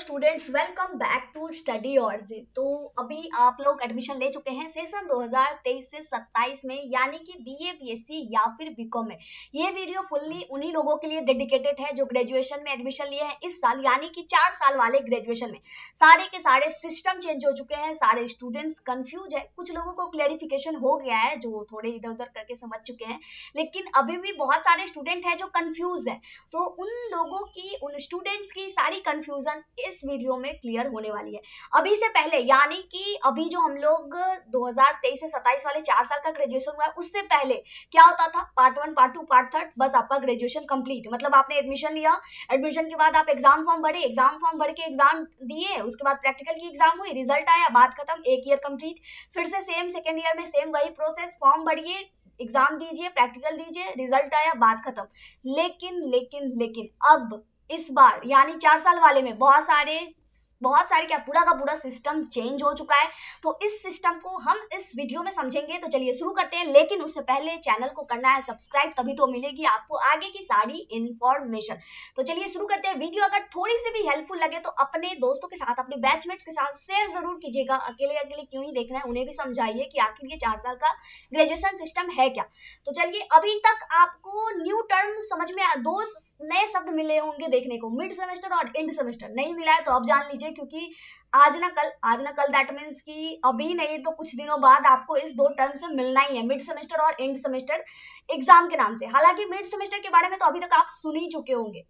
Students, welcome back to study ऑर्जी। तो अभी आप लोग एडमिशन ले चुके हैं सेशन 2023 से 27 में, यानी कि बीए बीएससी या फिर बीकॉम में। ये वीडियो फुल्ली उन्हीं लोगों के लिए डेडिकेटेड है जो ग्रेजुएशन में एडमिशन लिए हैं इस साल, यानी कि 4 साल वाले ग्रेजुएशन में। सारे के सारे सिस्टम चेंज हो चुके हैं, सारे स्टूडेंट्स कंफ्यूज है, कुछ लोगों को क्लेरिफिकेशन हो गया है जो थोड़े इधर उधर करके समझ चुके हैं, लेकिन अभी भी बहुत सारे स्टूडेंट हैं जो कंफ्यूज है। तो उन लोगों की, उन स्टूडेंट्स की सारी कंफ्यूजन इस वीडियो में क्लियर होने वाली है। अभी से पहले, यानी कि अभी जो हम लोग 2023 से 27 वाले 4 साल का ग्रेजुएशन हुआ है, उससे पहले क्या होता था? पार्ट 1, पार्ट 2, पार्ट 3, बस आपका ग्रेजुएशन कंप्लीट। मतलब आपने एडमिशन लिया, एडमिशन के बाद आप एग्जाम फॉर्म भरे, एग्जाम फॉर्म भर के एग्जाम दिए, उसके बाद प्रैक्टिकल की एग्जाम हुई, रिजल्ट आया, बात खत्म, एक ईयर कंप्लीट। फिर से सेम सेकेंड ईयर में सेम वही प्रोसेस, फॉर्म भरिए, एग्जाम दीजिए, प्रैक्टिकल दीजिए, रिजल्ट आया, बात खत्म। लेकिन अब इस बार यानी 4 साल वाले में बहुत सारे क्या, पूरा का पूरा सिस्टम चेंज हो चुका है। तो इस सिस्टम को हम इस वीडियो में समझेंगे। तो चलिए शुरू करते हैं, लेकिन उससे पहले चैनल को करना है सब्सक्राइब, तभी तो मिलेगी आपको आगे की सारी इंफॉर्मेशन। तो चलिए शुरू करते हैं। वीडियो अगर थोड़ी सी भी हेल्पफुल लगे तो अपने दोस्तों के साथ, अपने बैचमेट्स के साथ शेयर जरूर कीजिएगा। अकेले अकेले क्यों ही देखना है, उन्हें भी समझाइए कि आखिर ये 4 साल का ग्रेजुएशन सिस्टम है क्या। तो चलिए, अभी तक आपको न्यू टर्म समझ में दो नए शब्द मिले होंगे देखने को, मिड सेमेस्टर और एंड सेमेस्टर। नहीं मिला है तो अब जान लीजिए, क्योंकि आज ना कल दैट मीन्स कि अभी नहीं तो कुछ दिनों बाद आपको इस दो टर्म से मिलना ही है, मिड सेमेस्टर और एंड सेमेस्टर एग्जाम के नाम से। हालांकि मिड सेमेस्टर के बारे में तो अभी तक आप सुन ही चुके होंगे।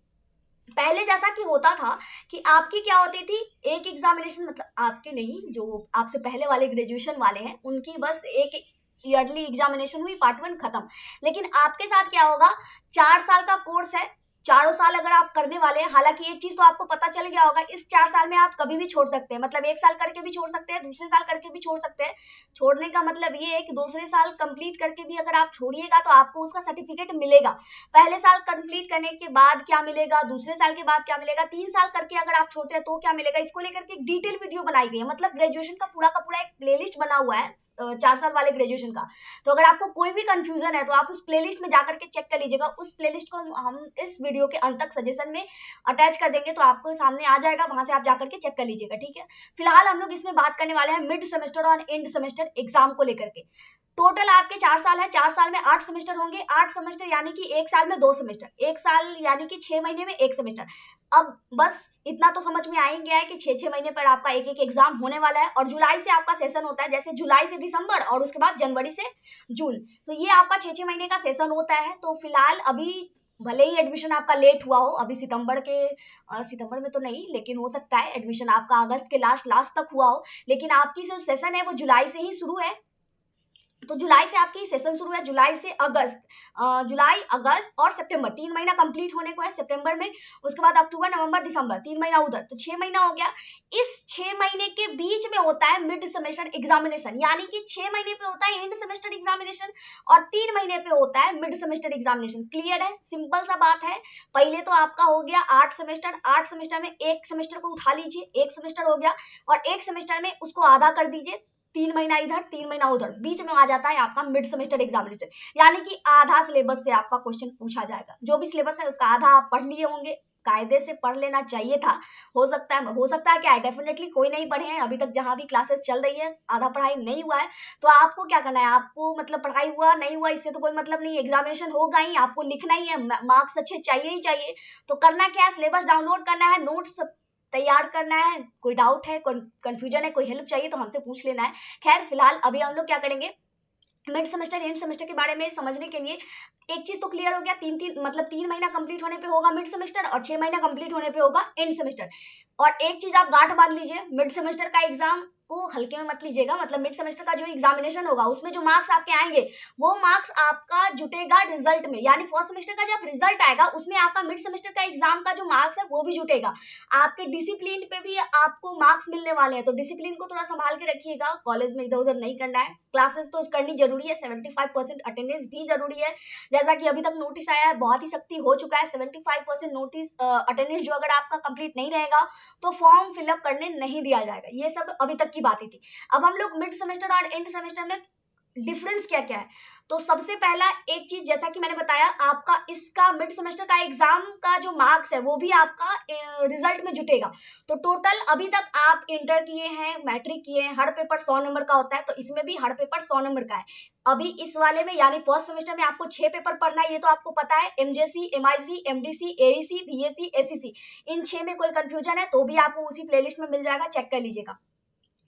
पहले जैसा कि होता था कि आपकी क्या होती थी, एक एग्जामिनेशन, मतलब आपके नहीं, जो आपसे पहले वाले ग्रेजुएशन वाले हैं उनकी बस एक ईयरली एग्जामिनेशन हुई, पार्ट 1 खत्म। लेकिन आपके साथ क्या होगा, 4 साल का कोर्स है, चारों साल अगर आप करने वाले हैं। हालांकि एक चीज तो आपको पता चल गया होगा, इस 4 साल में आप कभी भी छोड़ सकते हैं। मतलब एक साल करके भी छोड़ सकते हैं, दूसरे साल करके भी छोड़ सकते हैं। छोड़ने का मतलब ये है कि दूसरे साल कंप्लीट करके भी अगर आप छोड़िएगा तो आपको उसका सर्टिफिकेट मिलेगा। पहले साल कंप्लीट करने के बाद क्या मिलेगा, दूसरे साल के बाद क्या मिलेगा, 3 साल करके अगर आप छोड़ते हैं तो क्या मिलेगा, इसको लेकर के एक डिटेल वीडियो बनाई गई है। मतलब ग्रेजुएशन का पूरा एक प्लेलिस्ट बना हुआ है 4 साल वाले ग्रेजुएशन का। तो अगर आपको कोई भी कंफ्यूजन है तो आप उस प्लेलिस्ट में जाकर के चेक कर लीजिएगा। उस प्लेलिस्ट को हम इस वीडियो के अंत तक सजेशन में अटैच कर देंगे, तो आपको सामने आ जाएगा, वहां से आप जाकर के चेक कर लीजिएगा, ठीक है। फिलहाल हम लोग इसमें बात करने वाले हैं मिड सेमेस्टर और एंड सेमेस्टर एग्जाम को लेकर के। टोटल आपके 4 साल है, 4 साल में 8 सेमेस्टर होंगे। 8 सेमेस्टर यानी कि एक साल में 2 सेमेस्टर, एक साल यानी कि 6 महीने में एक सेमेस्टर। अब बस इतना तो समझ में आ ही गया है कि 6-6 महीने पर आपका एक एक एग्जाम होने वाला है। और जुलाई से आपका सेशन होता है, जैसे जुलाई से दिसंबर और उसके बाद जनवरी से जून। तो ये आपका 6-6 महीने का सेशन होता है। तो फिलहाल अभी भले ही एडमिशन आपका लेट हुआ हो, अभी सितंबर में तो नहीं, लेकिन हो सकता है एडमिशन आपका अगस्त के लास्ट तक हुआ हो, लेकिन आपकी जो सेशन है वो जुलाई से ही शुरू है। तो जुलाई से आपकी सेशन शुरू है, जुलाई से अगस्त, जुलाई अगस्त और सितंबर, 3 महीना कंप्लीट होने को है सितंबर में। उसके बाद अक्टूबर नवंबर दिसंबर, 3 महीना उधर, तो 6 महीना हो गया। इस 6 महीने के बीच में होता है मिड सेमेस्टर एग्जामिनेशन, यानी कि 6 महीने पे होता है एंड सेमेस्टर एग्जामिनेशन और 3 महीने पे होता है मिड सेमेस्टर एग्जामिनेशन। क्लियर है, सिंपल सा बात है। पहले तो आपका हो गया 8 सेमेस्टर, 8 सेमेस्टर में एक सेमेस्टर को उठा लीजिए, एक सेमेस्टर हो गया, और एक सेमेस्टर में उसको आधा कर दीजिए, 3 महीना इधर 3 महीना उधर, बीच में आ जाता है आपका मिड सेमेस्टर एग्जामिनेशन। यानी कि आधा सिलेबस से आपका क्वेश्चन पूछा जाएगा। जो भी सिलेबस है उसका आधा आप पढ़ लिए होंगे, कायदे से पढ़ लेना चाहिए था। हो सकता है क्या है, डेफिनेटली कोई नहीं पढ़े हैं अभी तक, जहां भी क्लासेस चल रही है आधा पढ़ाई नहीं हुआ है। तो आपको क्या करना है, आपको मतलब पढ़ाई हुआ नहीं हुआ इससे तो कोई मतलब नहीं, एग्जामिनेशन होगा ही, आपको लिखना ही है, मार्क्स अच्छे चाहिए ही चाहिए। तो करना क्या है, सिलेबस डाउनलोड करना है, नोट्स तैयार करना है। कोई डाउट है, कंफ्यूजन है, कोई हेल्प चाहिए तो हमसे पूछ लेना है। खैर फिलहाल अभी हम लोग क्या करेंगे, मिड सेमेस्टर एंड सेमेस्टर के बारे में समझने के लिए एक चीज तो क्लियर हो गया, मतलब 3 महीना कंप्लीट होने पे होगा मिड सेमेस्टर और 6 महीना कंप्लीट होने पे होगा एंड सेमेस्टर। और एक चीज आप गांठ बांध लीजिए, मिड सेमेस्टर का एग्जाम को हल्के में मत लीजिएगा। मतलब मिड सेमेस्टर का जो एग्जामिनेशन होगा उसमें जो मार्क्स आपके आएंगे वो मार्क्स आपका जुटेगा रिजल्ट में, यानी फर्स्ट सेमेस्टर का जब रिजल्ट आएगा उसमें आपका मिड सेमेस्टर का एग्जाम का जो मार्क्स है वो भी जुटेगा। आपके डिसिप्लिन पे भी आपको मार्क्स मिलने वाले हैं, तो डिसिप्लिन को थोड़ा संभाल के रखिएगा, कॉलेज में इधर उधर नहीं करना है। क्लासेस तो करनी जरूरी है, 75% अटेंडेंस भी जरूरी है। जैसा कि अभी तक नोटिस आया है, बहुत ही सख्ती हो चुका है, 75% नोटिस अटेंडेंस जो अगर आपका कंप्लीट नहीं रहेगा तो फॉर्म फिलअप करने नहीं दिया जाएगा। ये सब अभी तक की बात ही थी। अब हम लोग मिड सेमेस्टर और एंड सेमेस्टर में डिफरेंस क्या क्या है। तो सबसे पहला एक चीज, जैसा कि मैंने बताया, आपका इसका मिड सेमेस्टर का एग्जाम का जो मार्क्स है वो भी आपका रिजल्ट में जुटेगा। तो टोटल अभी तक आप इंटर किए हैं, मैट्रिक किए हैं, हर पेपर 100 नंबर का होता है, तो इसमें भी हर पेपर 100 नंबर का है। अभी इस वाले में यानी फर्स्ट सेमेस्टर में आपको 6 पेपर पढ़ना है, ये तो आपको पता है। MJC, MIC, MDC, AEC, BSC, ACC, इन 6 में कोई कंफ्यूजन है तो भी आपको उसी प्लेलिस्ट में मिल जाएगा, चेक कर लीजिएगा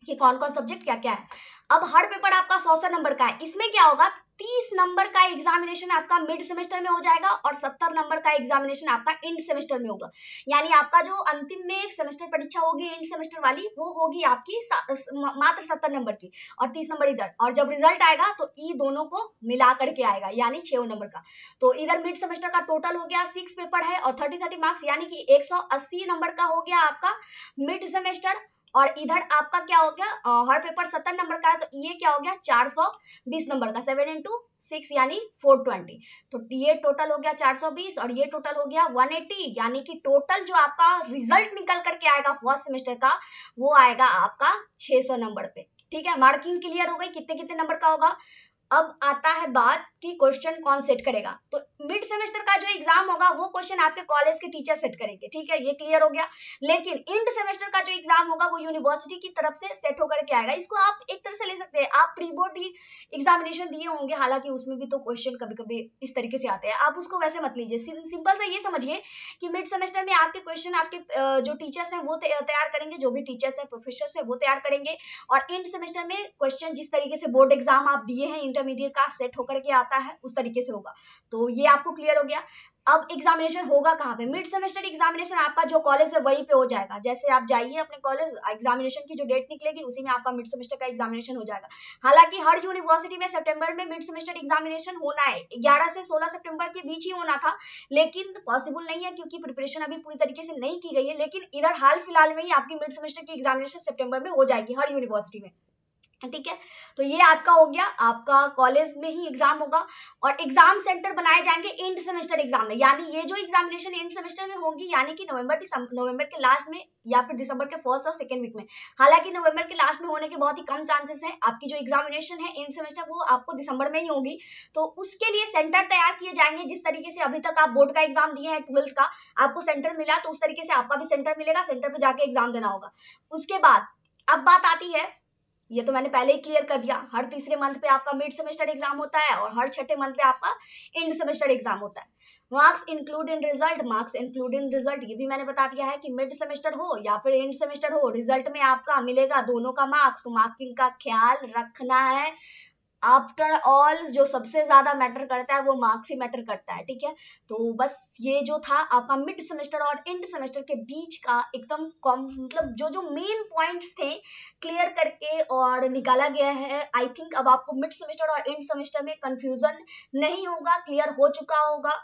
कि कौन कौन सब्जेक्ट क्या क्या है। अब हर पेपर आपका 100 नंबर का है। इसमें क्या होगा, 30 नंबर का एग्जामिनेशन आपका मिड सेमेस्टर में हो जाएगा और 70 नंबर का एग्जामिनेशन आपका एंड सेमेस्टर में होगा। यानी आपका जो अंतिम में सेमेस्टर परीक्षा होगी एंड सेमेस्टर वाली, वो होगी आपकी मात्र 70 नंबर की और 30 नंबर इधर। और जब रिजल्ट आएगा तो ई दोनों को मिला करके आएगा, यानी 6 नंबर का। तो इधर मिड सेमेस्टर का टोटल हो गया 6 पेपर है और 30 मार्क्स, यानी कि 180 नंबर का हो गया आपका मिड सेमेस्टर। और इधर आपका क्या हो गया, हर पेपर 70 नंबर का है, तो ये क्या हो गया 420 नंबर का, 7 into 6 यानी 420। तो ये टोटल हो गया 420 और ये टोटल हो गया 180, यानी कि टोटल जो आपका रिजल्ट निकल करके आएगा फर्स्ट सेमेस्टर का, वो आएगा आपका 600 नंबर पे। ठीक है, मार्किंग क्लियर हो गई कितने कितने नंबर का होगा। अब आता है बात कि क्वेश्चन कौन सेट करेगा। तो मिड सेमेस्टर का जो एग्जाम होगा वो क्वेश्चन आपके कॉलेज के टीचर सेट करेंगे, ठीक है, ये क्लियर हो गया। लेकिन एंड सेमेस्टर का जो एग्जाम होगा वो यूनिवर्सिटी की तरफ से सेट होकर के आएगा। इसको आप एक तरह से ले सकते हैं, आप प्री बोर्ड एग्जामिनेशन दिए होंगे, हालांकि उसमें भी तो क्वेश्चन कभी कभी इस तरीके से आते हैं, आप उसको वैसे मत लीजिए। सिंपल सा ये समझिए कि मिड सेमेस्टर में आपके क्वेश्चन आपके जो टीचर्स हैं वो तैयार करेंगे, जो भी टीचर्स हैं प्रोफेसर है वो तैयार करेंगे। और एंड सेमेस्टर में क्वेश्चन जिस तरीके से बोर्ड एग्जाम आप दिए हैं इंटरमीडिएट का सेट होकर के आता है उस तरीके से होगा। तो ये आपको क्लियर हो गया। अब एग्जामिनेशन होगा कहाँ पे, मिड सेमेस्टर एग्जामिनेशन आपका जो कॉलेज है वहीं पे हो जाएगा। जैसे आप जाइए अपने कॉलेज, एग्जामिनेशन की जो डेट निकलेगी उसी में आपका मिड सेमेस्टर का एग्जामिनेशन हो जाएगा। हालांकि हर यूनिवर्सिटी में सितंबर में मिड सेमेस्टर एग्जामिनेशन होना है, 11 से 16 सितंबर के बीच ही होना था, लेकिन पॉसिबल नहीं है क्योंकि प्रिपरेशन अभी पूरी तरीके से नहीं की गई है। लेकिन इधर हाल फिलहाल में ही आपकी मिड सेमेस्टर की एग्जामिनेशन सितंबर में हो जाएगी हर यूनिवर्सिटी में, ठीक है। तो ये आपका हो गया, आपका कॉलेज में ही एग्जाम होगा और एग्जाम सेंटर बनाए जाएंगे एंड सेमेस्टर एग्जाम में। यानी ये जो एग्जामिनेशन एंड सेमेस्टर में होगी, यानी कि नवंबर के लास्ट में या फिर दिसंबर के फर्स्ट और सेकंड वीक में। हालांकि नवंबर के लास्ट में होने के बहुत ही कम चांसेस हैं। आपकी जो एग्जामिनेशन है एंड सेमेस्टर वो आपको दिसंबर में ही होगी। तो उसके लिए सेंटर तैयार किए जाएंगे, जिस तरीके से अभी तक आप बोर्ड का एग्जाम दिए हैं 12th का, आपको सेंटर मिला, तो उस तरीके से आपका भी सेंटर मिलेगा, सेंटर पे जाके एग्जाम देना होगा। उसके बाद अब बात आती है, ये तो मैंने पहले ही क्लियर कर दिया, हर तीसरे मंथ पे आपका मिड सेमेस्टर एग्जाम होता है और हर छठे मंथ पे आपका एंड सेमेस्टर एग्जाम होता है। Marks include in result, marks include in result ये भी मैंने बता दिया है कि मिड सेमेस्टर हो या फिर एंड सेमेस्टर हो, रिजल्ट में आपका मिलेगा दोनों का मार्क्स। तो मार्किंग का ख्याल रखना है। आफ्टर ऑल जो सबसे ज्यादा मैटर करता है वो मार्क्स ही मैटर करता है, ठीक है। तो बस ये जो था आपका मिड सेमेस्टर और एंड सेमेस्टर के बीच का एकदम मतलब जो जो मेन पॉइंट्स थे क्लियर करके और निकाला गया है। आई थिंक अब आपको मिड सेमेस्टर और एंड सेमेस्टर में कंफ्यूजन नहीं होगा, क्लियर हो चुका होगा।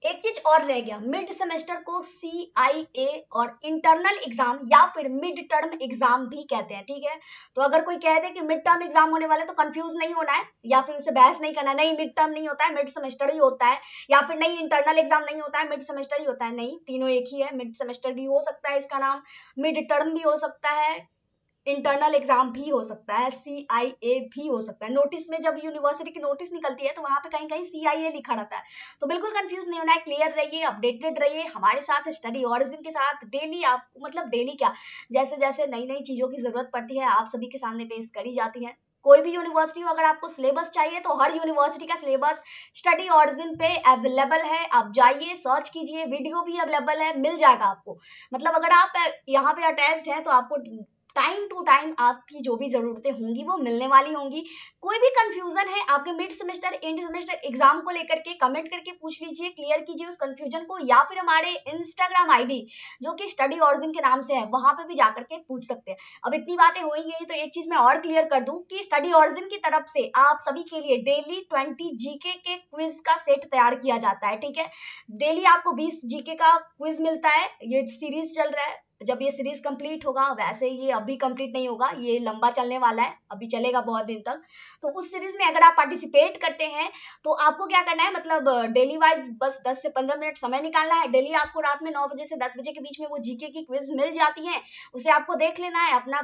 एक चीज और रह गया, मिड सेमेस्टर को CIA और इंटरनल एग्जाम या फिर मिड टर्म एग्जाम भी कहते हैं, ठीक है। तो अगर कोई कह दे कि मिड टर्म एग्जाम होने वाले, तो कंफ्यूज नहीं होना है या फिर उसे बहस नहीं करना, नहीं मिड टर्म नहीं होता है, मिड सेमेस्टर ही होता है, या फिर नहीं इंटरनल एग्जाम नहीं होता है, मिड सेमेस्टर ही होता है। नहीं, तीनों एक ही है। मिड सेमेस्टर भी हो सकता है इसका नाम, मिड टर्म भी हो सकता है, इंटरनल एग्जाम भी हो सकता है, CIA भी हो सकता है। नोटिस में जब यूनिवर्सिटी की नोटिस निकलती है तो वहां पे कहीं कहीं CIA लिखा रहता है। तो बिल्कुल कंफ्यूज नहीं होना है, क्लियर रहिए, अपडेटेड रहिए हमारे साथ, स्टडी ऑरिजिन के साथ। डेली आपको, मतलब डेली क्या, जैसे जैसे नई नई चीजों की जरूरत पड़ती है आप सभी के सामने पेश करी जाती है। कोई भी यूनिवर्सिटी हो, अगर आपको सिलेबस चाहिए तो हर यूनिवर्सिटी का सिलेबस स्टडी ऑरिजिन पे अवेलेबल है, आप जाइए सर्च कीजिए, वीडियो भी अवेलेबल है, मिल जाएगा आपको। मतलब अगर आप यहाँ पे अटैच्ड है तो आपको टाइम टू टाइम आपकी जो भी जरूरतें होंगी वो मिलने वाली होंगी। कोई भी कंफ्यूजन है आपके mid semester end semester exam को लेकर के, कमेंट करके पूछ लीजिए, क्लियर कीजिए उस कंफ्यूजन को, या फिर हमारे इंस्टाग्राम ID जो कि स्टडी ऑरिजिन के नाम से है वहां पे भी जाकर के पूछ सकते हैं। अब इतनी बातें हो ही गई तो एक चीज मैं और क्लियर कर दूं कि स्टडी ऑरिजिन की तरफ से आप सभी के लिए डेली 20 GK के क्विज का सेट तैयार किया जाता है, ठीक है। डेली आपको 20 GK का क्विज मिलता है। ये सीरीज चल रहा है, जब ये सीरीज कंप्लीट होगा, वैसे ये अभी कंप्लीट नहीं होगा, ये लंबा चलने वाला है, अभी चलेगा बहुत दिन तक। तो उस सीरीज में अगर आप पार्टिसिपेट करते हैं तो आपको क्या करना है, मतलब डेली वाइज बस 10 से 15 मिनट समय निकालना है। डेली आपको रात में 9 बजे से 10 बजे के बीच में वो GK की क्विज मिल जाती है, उसे आपको देख लेना है, अपना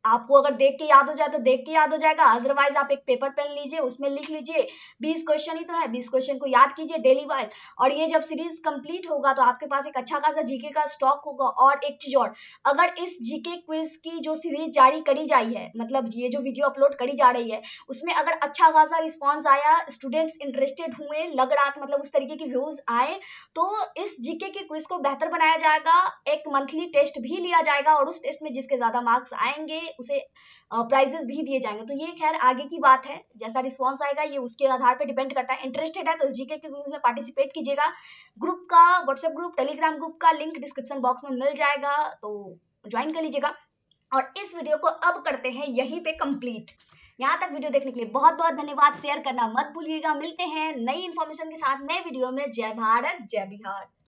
आपको अगर देख के याद हो जाए तो देख के याद हो जाएगा, अदरवाइज आप एक पेपर पेन लीजिए, उसमें लिख लीजिए। 20 क्वेश्चन ही तो है, 20 क्वेश्चन को याद कीजिए डेली वाइज। और ये जब सीरीज कंप्लीट होगा तो आपके पास एक अच्छा खासा जीके का स्टॉक होगा। और एक चीज और, अगर इस जीके क्विज की जो सीरीज जारी करी जाई है, मतलब ये जो वीडियो अपलोड करी जा रही है, उसमें अगर अच्छा खासा रिस्पॉन्स आया, स्टूडेंट्स इंटरेस्टेड हुए, लग रहा था मतलब उस तरीके की व्यूज आए, तो इस जीके के क्विज को बेहतर बनाया जाएगा। एक मंथली टेस्ट भी लिया जाएगा और उस टेस्ट में जिसके ज्यादा मार्क्स आएंगे उसे प्राइजेस भी दिए जाएंगे। तो ये खैर आगे की बात है, जैसा रिस्पॉन्स आएगा ये उसके आधार पर डिपेंड करता है। इंटरेस्टेड है तो जीके के क्विज में पार्टिसिपेट कीजिएगा। ग्रुप का, व्हाट्सएप ग्रुप, टेलीग्राम ग्रुप का लिंक डिस्क्रिप्शन बॉक्स में मिल जाएगा, तो ज्वाइन कर लीजिएगा। और इस वीडियो को अब करते हैं यहीं पे कंप्लीट। यहाँ तक वीडियो देखने के लिए बहुत बहुत धन्यवाद। शेयर करना मत भूलिएगा। मिलते हैं नई इन्फॉर्मेशन के साथ नए वीडियो में। जय भारत, जय बिहार।